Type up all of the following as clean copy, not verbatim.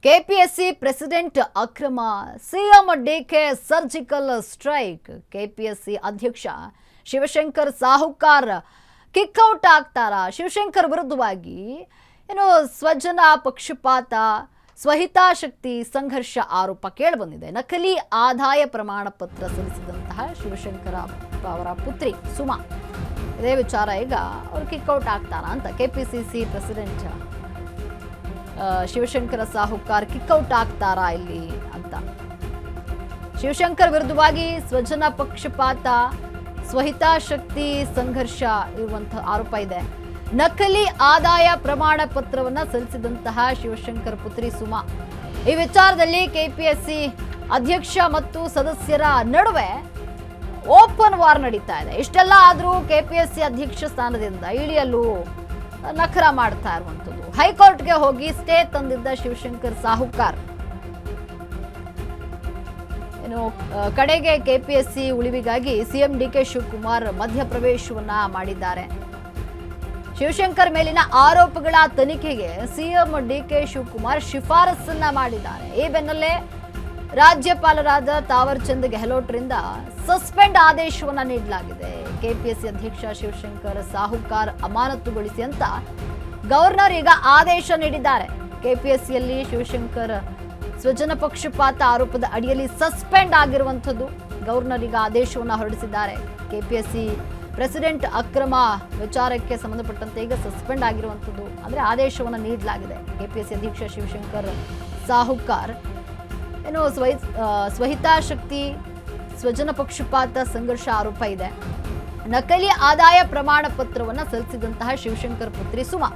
KPSC president ಅಕ್ರಮ, CM DK surgical strike. KPSC ಅಧ್ಯಕ್ಷ ಶಿವಶಂಕರ್ ಸಾಹುಕಾರ್ kick out ಆಗ್ತಾರಾ? ಶಿವಶಂಕರ್ ವಿರುದ್ಧವಾಗಿ ಸ್ವಜನ ಪಕ್ಷಪಾತ, ಸ್ವಹಿತಾಸಕ್ತಿ ಸಂಘರ್ಷ ಆರೋಪ ಕೇಳಿಬಂದಿದೆ. ನಕಲಿ ಆದಾಯ ಪ್ರಮಾಣ ಪತ್ರ ಸಲ್ಲಿಸಿದಂತಹ ಶಿವಶಂಕರ ಅವರ ಪುತ್ರಿ ಸುಮಾ, ಇದೇ ವಿಚಾರ ಈಗ ಅವರು ಕಿಕ್ಔಟ್ ಆಗ್ತಾರಾ ಅಂತ ಕೆಪಿಸಿಸಿ ಪ್ರೆಸಿಡೆಂಟ್ ಶಿವಶಂಕರ ಸಾಹುಕಾರ್ ಕಿಕ್ಔಟ್ ಆಗ್ತಾರಾ ಇಲ್ಲಿ ಅಂತ. ಶಿವಶಂಕರ್ ವಿರುದ್ಧವಾಗಿ ಸ್ವಜನ ಪಕ್ಷಪಾತ, ಸ್ವಹಿತಾಸಕ್ತಿ ಸಂಘರ್ಷ ಇರುವಂತಹ ಆರೋಪ ಇದೆ. ನಕಲಿ ಆದಾಯ ಪ್ರಮಾಣ ಪತ್ರವನ್ನ ಸಲ್ಲಿಸಿದಂತಹ ಶಿವಶಂಕರ್ ಪುತ್ರಿ ಸುಮಾ, ಈ ವಿಚಾರದಲ್ಲಿ ಕೆಪಿಎಸ್ಸಿ ಅಧ್ಯಕ್ಷ ಮತ್ತು ಸದಸ್ಯರ ನಡುವೆ ಓಪನ್ ವಾರ್ ನಡೀತಾ ಇದೆ. ಇಷ್ಟೆಲ್ಲ ಆದರೂ ಕೆಪಿಎಸ್ಸಿ ಅಧ್ಯಕ್ಷ ಸ್ಥಾನದಿಂದ ಇಳಿಯಲು ನಖರ ಮಾಡ್ತಾ ಇರುವಂಥದ್ದು. ಹೈಕೋರ್ಟ್ಗೆ ಹೋಗಿ ಸ್ಟೇ ತಂದಿದ್ದ ಶಿವಶಂಕರ್ ಸಾಹುಕಾರ್ ಕಡೆಗೆ ಕೆಪಿಎಸ್ಸಿ ಉಳಿವಿಗಾಗಿ ಸಿಎಂ ಡಿಕೆ ಶಿವಕುಮಾರ್ ಮಧ್ಯಪ್ರವೇಶವನ್ನ ಮಾಡಿದ್ದಾರೆ. ಶಿವಶಂಕರ್ ಮೇಲಿನ ಆರೋಪಗಳ ತನಿಖೆಗೆ ಸಿಎಂ ಡಿಕೆ ಶಿವಕುಮಾರ್ ಶಿಫಾರಸನ್ನ ಮಾಡಿದ್ದಾರೆ. ಈ ಬೆನ್ನಲ್ಲೇ ರಾಜ್ಯಪಾಲರಾದ ತಾವರ್ ಚಂದ್ ಗೆಹ್ಲೋಟ್ರಿಂದ ಸಸ್ಪೆಂಡ್ ಆದೇಶವನ್ನ ನೀಡಲಾಗಿದೆ. ಕೆಪಿಎಸ್ಸಿ ಅಧ್ಯಕ್ಷ ಶಿವಶಂಕರ್ ಸಾಹುಕಾರ್ ಅಮಾನತುಗೊಳಿಸಿ ಅಂತ ಗವರ್ನರ್ ಈಗ ಆದೇಶ ನೀಡಿದ್ದಾರೆ. ಕೆಪಿಎಸ್ಸಿಯಲ್ಲಿ ಶಿವಶಂಕರ್ ಸ್ವಜನ ಪಕ್ಷಪಾತ ಆರೋಪದ ಅಡಿಯಲ್ಲಿ ಸಸ್ಪೆಂಡ್ ಆಗಿರುವಂಥದ್ದು. ಗವರ್ನರ್ ಈಗ ಆದೇಶವನ್ನು ಹೊರಡಿಸಿದ್ದಾರೆ. ಕೆಪಿಎಸ್ಸಿ ಪ್ರೆಸಿಡೆಂಟ್ ಅಕ್ರಮ ವಿಚಾರಕ್ಕೆ ಸಂಬಂಧಪಟ್ಟಂತೆ ಈಗ ಸಸ್ಪೆಂಡ್ ಆಗಿರುವಂಥದ್ದು, ಅಂದರೆ ಆದೇಶವನ್ನು ನೀಡಲಾಗಿದೆ. ಕೆಪಿಎಸ್ಸಿ ಅಧ್ಯಕ್ಷ ಶಿವಶಂಕರ್ ಸಾಹುಕಾರ್ ಸ್ವಹಿತಾಸಕ್ತಿ, ಸ್ವಜನ ಪಕ್ಷಪಾತ ಸಂಘರ್ಷ ಆರೋಪ ಇದೆ. ನಕಲಿ ಆದಾಯ ಪ್ರಮಾಣ ಪತ್ರವನ್ನು ಸಲ್ಲಿಸಿದಂತಹ ಶಿವಶಂಕರ್ ಪುತ್ರಿ ಸುಮಾ,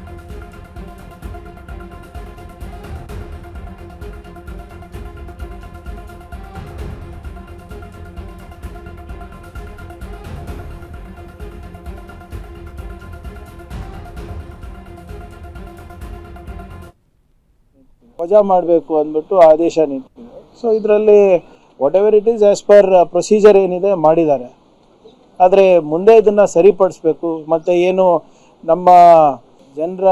ವಜಾ ಮಾಡಬೇಕು ಅಂದ್ಬಿಟ್ಟು ಆದೇಶ ನೀಡ್ತೀವಿ. ಸೊ ಇದರಲ್ಲಿ what ever it is as per procedure ಏನಿದೆ ಮಾಡಿದ್ದಾರೆ. ಆದರೆ ಮುಂದೆ ಇದನ್ನು ಸರಿಪಡಿಸ್ಬೇಕು. ಮತ್ತು ಏನು ನಮ್ಮ ಜನರ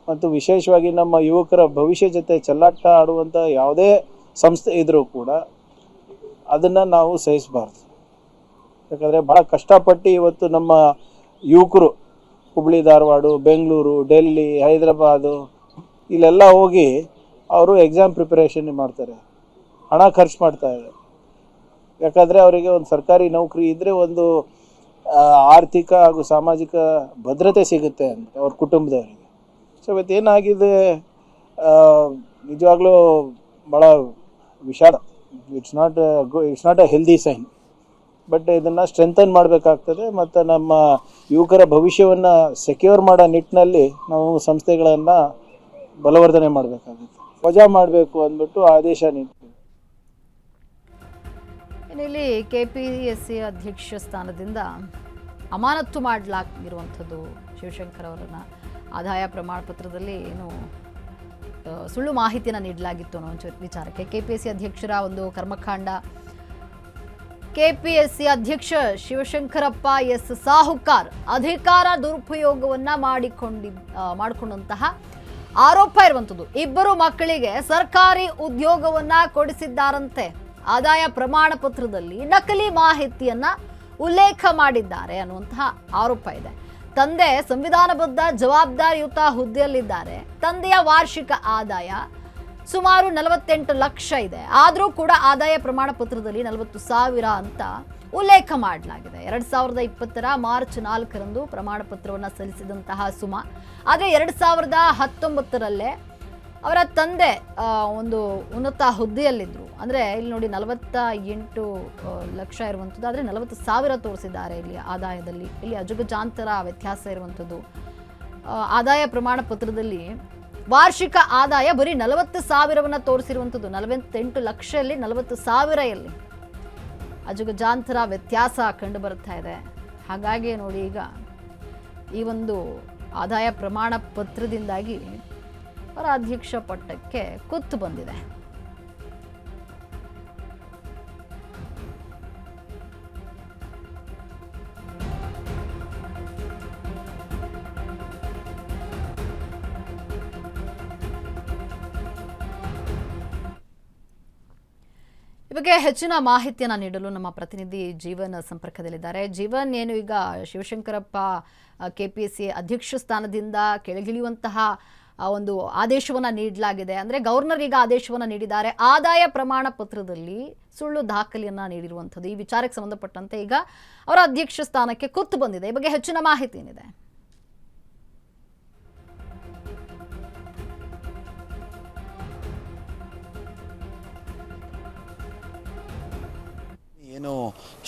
ಮತ್ತು ವಿಶೇಷವಾಗಿ ನಮ್ಮ ಯುವಕರ ಭವಿಷ್ಯ ಜೊತೆ ಚೆಲ್ಲಾಟ ಆಡುವಂಥ ಯಾವುದೇ ಸಂಸ್ಥೆ ಇದ್ದರೂ ಕೂಡ ಅದನ್ನು ನಾವು ಸಹಿಸಬಾರ್ದು. ಯಾಕಂದರೆ ಭಾಳ ಕಷ್ಟಪಟ್ಟು ಇವತ್ತು ನಮ್ಮ ಯುವಕರು ಹುಬ್ಳಿ, ಧಾರವಾಡ, ಬೆಂಗಳೂರು, ಡೆಲ್ಲಿ, ಹೈದರಾಬಾದು ಇಲ್ಲೆಲ್ಲ ಹೋಗಿ ಅವರು ಎಕ್ಸಾಮ್ ಪ್ರಿಪರೇಷನ್ ಮಾಡ್ತಾರೆ, ಹಣ ಖರ್ಚು ಮಾಡ್ತಾಯಿದ್ದಾರೆ. ಯಾಕಂದರೆ ಅವರಿಗೆ ಒಂದು ಸರ್ಕಾರಿ ನೌಕರಿ ಇದ್ದರೆ ಒಂದು ಆರ್ಥಿಕ ಹಾಗೂ ಸಾಮಾಜಿಕ ಭದ್ರತೆ ಸಿಗುತ್ತೆ ಅಂತ ಅವ್ರ ಕುಟುಂಬದವರಿಗೆ. ಸೊ ಇವತ್ತೇನಾಗಿದೆ, ನಿಜವಾಗ್ಲೂ ಭಾಳ ವಿಷಾದ. It's not a healthy sign. But ಇದನ್ನು ಸ್ಟ್ರೆಂಥನ್ ಮಾಡಬೇಕಾಗ್ತದೆ. ಮತ್ತು ನಮ್ಮ ಯುವಕರ ಭವಿಷ್ಯವನ್ನು ಸೆಕ್ಯೂರ್ ಮಾಡೋ ನಿಟ್ಟಿನಲ್ಲಿ ನಾವು ಸಂಸ್ಥೆಗಳನ್ನು ಬಲವರ್ಧನೆ ಮಾಡಬೇಕಾಗುತ್ತೆ. ವಜಾ ಮಾಡಬೇಕು ಅಂದ್ಬಿಟ್ಟು ಆದೇಶ ನೀಡ್ತೀವಿ. ಇಲ್ಲಿ ಕೆಪಿಎಸ್ಸಿ ಅಧ್ಯಕ್ಷ ಸ್ಥಾನದಿಂದ ಅಮಾನತು ಮಾಡಲಾಗಿರುವಂಥದ್ದು ಶಿವಶಂಕರ್ ಅವರನ್ನು. ಆದಾಯ ಪ್ರಮಾಣ ಪತ್ರದಲ್ಲಿ ಸುಳ್ಳು ಮಾಹಿತಿಯನ್ನು ನೀಡಲಾಗಿತ್ತು ಅನ್ನೋ ವಿಚಾರಕ್ಕೆ ಕೆಪಿಎಸ್ಸಿ ಅಧ್ಯಕ್ಷರ ಒಂದು ಕರ್ಮಕಾಂಡ. ಕೆಪಿಎಸ್ಸಿ ಅಧ್ಯಕ್ಷ ಶಿವಶಂಕರಪ್ಪ ಎಸ್ ಸಾಹುಕಾರ್ ಅಧಿಕಾರ ದುರುಪಯೋಗವನ್ನ ಮಾಡಿಕೊಂಡಂತಹ ಆರೋಪ ಇರುವಂಥದ್ದು. ಇಬ್ಬರು ಮಕ್ಕಳಿಗೆ ಸರ್ಕಾರಿ ಉದ್ಯೋಗವನ್ನ ಕೊಡಿಸಿದ್ದಾರಂತೆ. ಆದಾಯ ಪ್ರಮಾಣ ಪತ್ರದಲ್ಲಿ ನಕಲಿ ಮಾಹಿತಿಯನ್ನ ಉಲ್ಲೇಖ ಮಾಡಿದ್ದಾರೆ ಅನ್ನುವಂತಹ ಆರೋಪ ಇದೆ. ತಂದೆ ಸಂವಿಧಾನಬದ್ಧ ಜವಾಬ್ದಾರಿಯುತ ಹುದ್ದೆಯಲ್ಲಿದ್ದಾರೆ. ತಂದೆಯ ವಾರ್ಷಿಕ ಆದಾಯ ಸುಮಾರು 48 ಲಕ್ಷ ಇದೆ. ಆದರೂ ಕೂಡ ಆದಾಯ ಪ್ರಮಾಣ ಪತ್ರದಲ್ಲಿ 40,000 ಅಂತ ಉಲ್ಲೇಖ ಮಾಡಲಾಗಿದೆ. 2020 ಮಾರ್ಚ್ 4ರಂದು ಪ್ರಮಾಣ ಪತ್ರವನ್ನು ಸಲ್ಲಿಸಿದಂತಹ ಸುಮಾ, ಆದರೆ 2019ರಲ್ಲೇ ಅವರ ತಂದೆ ಒಂದು ಉನ್ನತ ಹುದ್ದೆಯಲ್ಲಿದ್ದರು. ಅಂದರೆ ಇಲ್ಲಿ ನೋಡಿ 48 ಲಕ್ಷ ಇರುವಂಥದ್ದು, ಆದರೆ 40,000 ತೋರಿಸಿದ್ದಾರೆ ಇಲ್ಲಿ ಆದಾಯದಲ್ಲಿ. ಇಲ್ಲಿ ಅಜಗಜಾಂತರ ವ್ಯತ್ಯಾಸ ಇರುವಂಥದ್ದು. ಆದಾಯ ಪ್ರಮಾಣ ಪತ್ರದಲ್ಲಿ ವಾರ್ಷಿಕ ಆದಾಯ ಬರೀ 40,000 ತೋರಿಸಿರುವಂಥದ್ದು. 48 ಲಕ್ಷದಲ್ಲಿ 40,000 ಎಲ್ಲಿ ಅಜಗಜಾಂತರ ವ್ಯತ್ಯಾಸ ಕಂಡು ಬರ್ತಾ ಇದೆ. ಹಾಗಾಗಿ ನೋಡಿ, ಈಗ ಈ ಒಂದು ಆದಾಯ ಪ್ರಮಾಣ ಪತ್ರದಿಂದಾಗಿ ಅವರ ಅಧ್ಯಕ್ಷ ಪಟ್ಟಕ್ಕೆ ಕುತ್ತು ಬಂದಿದೆ. ಬಗ್ಗೆ ಹೆಚ್ಚಿನ ಮಾಹಿತಿಯನ್ನು ನೀಡಲು ನಮ್ಮ ಪ್ರತಿನಿಧಿ ಜೀವನ್ ಸಂಪರ್ಕದಲ್ಲಿದ್ದಾರೆ. ಜೀವನ್, ಏನು ಈಗ ಶಿವಶಂಕರಪ್ಪ ಕೆಪಿಎಸ್ಸಿ ಅಧ್ಯಕ್ಷ ಸ್ಥಾನದಿಂದ ಕೆಳಗಿಳಿಯುವಂತಹ ಒಂದು ಆದೇಶವನ್ನು ನೀಡಲಾಗಿದೆ. ಅಂದರೆ ಗವರ್ನರ್ ಈಗ ಆದೇಶವನ್ನು ನೀಡಿದ್ದಾರೆ. ಆದಾಯ ಪ್ರಮಾಣ ಪತ್ರದಲ್ಲಿ ಸುಳ್ಳು ದಾಖಲೆಯನ್ನು ನೀಡಿರುವಂಥದ್ದು, ಈ ವಿಚಾರಕ್ಕೆ ಸಂಬಂಧಪಟ್ಟಂತೆ ಈಗ ಅವರ ಅಧ್ಯಕ್ಷ ಸ್ಥಾನಕ್ಕೆ ಕುತ್ತು ಬಂದಿದೆ. ಈ ಬಗ್ಗೆ ಹೆಚ್ಚಿನ ಮಾಹಿತಿ ಏನಿದೆ? ಏನು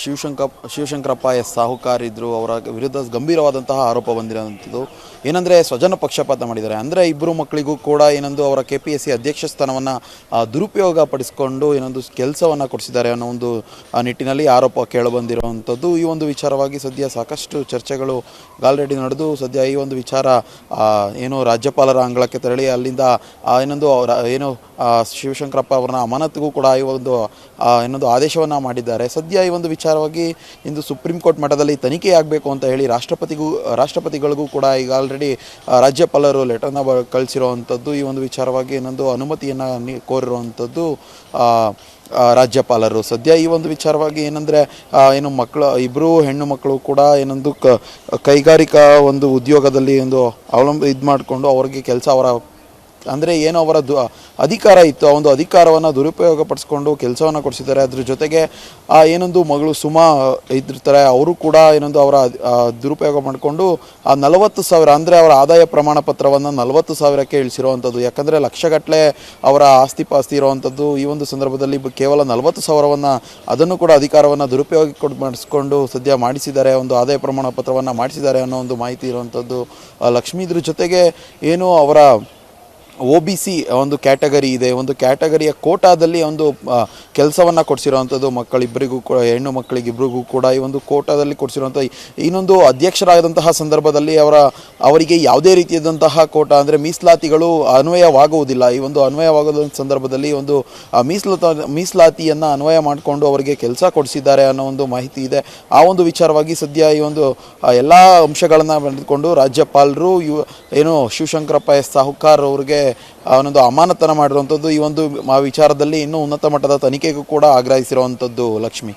ಶಿವಶಂಕರಪ್ಪ ಸಾಹುಕಾರ್ ಇದ್ದರು, ಅವರ ವಿರುದ್ಧ ಗಂಭೀರವಾದಂತಹ ಆರೋಪ ಬಂದಿರೋಂಥದ್ದು ಏನಂದರೆ ಸ್ವಜನ ಪಕ್ಷಪಾತ ಮಾಡಿದ್ದಾರೆ. ಅಂದರೆ ಇಬ್ಬರು ಮಕ್ಕಳಿಗೂ ಕೂಡ ಏನೊಂದು ಅವರ KPSC ಅಧ್ಯಕ್ಷ ಸ್ಥಾನವನ್ನು ದುರುಪಯೋಗ ಪಡಿಸ್ಕೊಂಡು ಏನೊಂದು ಕೆಲಸವನ್ನು ಕೊಡಿಸಿದ್ದಾರೆ ಅನ್ನೋ ಒಂದು ನಿಟ್ಟಿನಲ್ಲಿ ಆರೋಪ ಕೇಳಿಬಂದಿರುವಂಥದ್ದು. ಈ ಒಂದು ವಿಚಾರವಾಗಿ ಸದ್ಯ ಸಾಕಷ್ಟು ಚರ್ಚೆಗಳು ಆಲ್ರೆಡಿ ನಡೆದು ಸದ್ಯ ಈ ಒಂದು ವಿಚಾರ ಏನು ರಾಜ್ಯಪಾಲರ ಅಂಗಳಕ್ಕೆ ತೆರಳಿ ಅಲ್ಲಿಂದ ಏನೊಂದು ಏನು ಶಿವಶಂಕರಪ್ಪ ಅವರನ್ನ ಅಮಾನತಿಗೂ ಕೂಡ ಈ ಒಂದು ಏನೊಂದು ಆದೇಶವನ್ನು ಮಾಡಿದ್ದಾರೆ. ಸದ್ಯ ಈ ಒಂದು ವಿಚಾರವಾಗಿ ಇಂದು ಸುಪ್ರೀಂ ಕೋರ್ಟ್ ಮಟ್ಟದಲ್ಲಿ ತನಿಖೆ ಆಗಬೇಕು ಅಂತ ಹೇಳಿ ರಾಷ್ಟ್ರಪತಿಗಳಿಗೂ ಕೂಡ ಈಗ ಆಲ್ರೆಡಿ ರಾಜ್ಯಪಾಲರು ಲೆಟರ್ನ ಕಳಿಸಿರುವಂಥದ್ದು. ಈ ಒಂದು ವಿಚಾರವಾಗಿ ಇನ್ನೊಂದು ಅನುಮತಿಯನ್ನು ಕೋರಿರುವಂಥದ್ದು ರಾಜ್ಯಪಾಲರು. ಸದ್ಯ ಈ ಒಂದು ವಿಚಾರವಾಗಿ ಏನಂದರೆ ಏನು ಇಬ್ಬರು ಹೆಣ್ಣು ಮಕ್ಕಳು ಕೂಡ ಏನೊಂದು ಕೈಗಾರಿಕಾ ಒಂದು ಉದ್ಯೋಗದಲ್ಲಿ ಒಂದು ಇದು ಮಾಡಿಕೊಂಡು ಅವ್ರಿಗೆ ಕೆಲಸ ಅಂದರೆ ಏನು ಅವರ ಅಧಿಕಾರ ಇತ್ತು, ಆ ಒಂದು ಅಧಿಕಾರವನ್ನು ದುರುಪಯೋಗ ಪಡಿಸ್ಕೊಂಡು ಕೆಲಸವನ್ನು ಕೊಡಿಸಿದ್ದಾರೆ. ಅದ್ರ ಜೊತೆಗೆ ಏನೊಂದು ಮಗಳು ಸುಮಾ ಇದ್ದಿರ್ತಾರೆ, ಅವರು ಕೂಡ ಏನೊಂದು ಅವರ ದುರುಪಯೋಗ ಮಾಡಿಕೊಂಡು 40,000 ಅಂದರೆ ಅವರ ಆದಾಯ ಪ್ರಮಾಣ ಪತ್ರವನ್ನು 40,000ಕ್ಕೆ ಇಳಿಸಿರುವಂಥದ್ದು. ಯಾಕಂದರೆ ಲಕ್ಷಗಟ್ಟಲೆ ಅವರ ಆಸ್ತಿ ಪಾಸ್ತಿ ಇರುವಂಥದ್ದು. ಈ ಒಂದು ಸಂದರ್ಭದಲ್ಲಿ ಕೇವಲ 40,000ವನ್ನು ಅದನ್ನು ಕೂಡ ಅಧಿಕಾರವನ್ನು ದುರುಪಯೋಗ ಮಾಡಿಸ್ಕೊಂಡು ಸದ್ಯ ಮಾಡಿಸಿದ್ದಾರೆ, ಒಂದು ಆದಾಯ ಪ್ರಮಾಣ ಪತ್ರವನ್ನು ಮಾಡಿಸಿದ್ದಾರೆ ಅನ್ನೋ ಒಂದು ಮಾಹಿತಿ ಇರುವಂಥದ್ದು ಲಕ್ಷ್ಮಿ. ಇದ್ರ ಜೊತೆಗೆ ಏನು ಅವರ OBC ಒಂದು ಕ್ಯಾಟಗರಿ ಇದೆ, ಒಂದು ಕ್ಯಾಟಗರಿಯ ಕೋಟಾದಲ್ಲಿ ಒಂದು ಕೆಲಸವನ್ನು ಕೊಡಿಸಿರುವಂಥದ್ದು ಮಕ್ಕಳಿಬ್ಬರಿಗೂ ಕೂಡ, ಹೆಣ್ಣು ಮಕ್ಕಳಿಗಿಬ್ಬರಿಗೂ ಕೂಡ ಈ ಒಂದು ಕೋಟಾದಲ್ಲಿ ಕೊಡಿಸಿರುವಂಥ ಇನ್ನೊಂದು ಅಧ್ಯಕ್ಷರಾದಂತಹ ಸಂದರ್ಭದಲ್ಲಿ ಅವರಿಗೆ ಯಾವುದೇ ರೀತಿಯಾದಂತಹ ಕೋಟಾ ಅಂದರೆ ಮೀಸಲಾತಿಗಳು ಅನ್ವಯವಾಗುವುದಿಲ್ಲ. ಈ ಒಂದು ಅನ್ವಯವಾಗೋದ ಸಂದರ್ಭದಲ್ಲಿ ಒಂದು ಮೀಸಲಾತಿಯನ್ನು ಅನ್ವಯ ಮಾಡಿಕೊಂಡು ಅವರಿಗೆ ಕೆಲಸ ಕೊಡಿಸಿದ್ದಾರೆ ಅನ್ನೋ ಒಂದು ಮಾಹಿತಿ ಇದೆ. ಆ ಒಂದು ವಿಚಾರವಾಗಿ ಸದ್ಯ ಈ ಒಂದು ಎಲ್ಲ ಅಂಶಗಳನ್ನು ಬರೆದುಕೊಂಡು ರಾಜ್ಯಪಾಲರು ಏನು ಶಿವಶಂಕರಪ್ಪ ಸಾಹುಕಾರ್ ಅವರಿಗೆ ಅವನೊಂದು ಅಮಾನತನ ಮಾಡಿರುವಂಥದ್ದು. ಈ ಒಂದು ವಿಚಾರದಲ್ಲಿ ಇನ್ನೂ ಉನ್ನತ ಮಟ್ಟದ ತನಿಖೆಗೂ ಕೂಡ ಆಗ್ರಹಿಸಿರುವಂಥದ್ದು ಲಕ್ಷ್ಮಿ.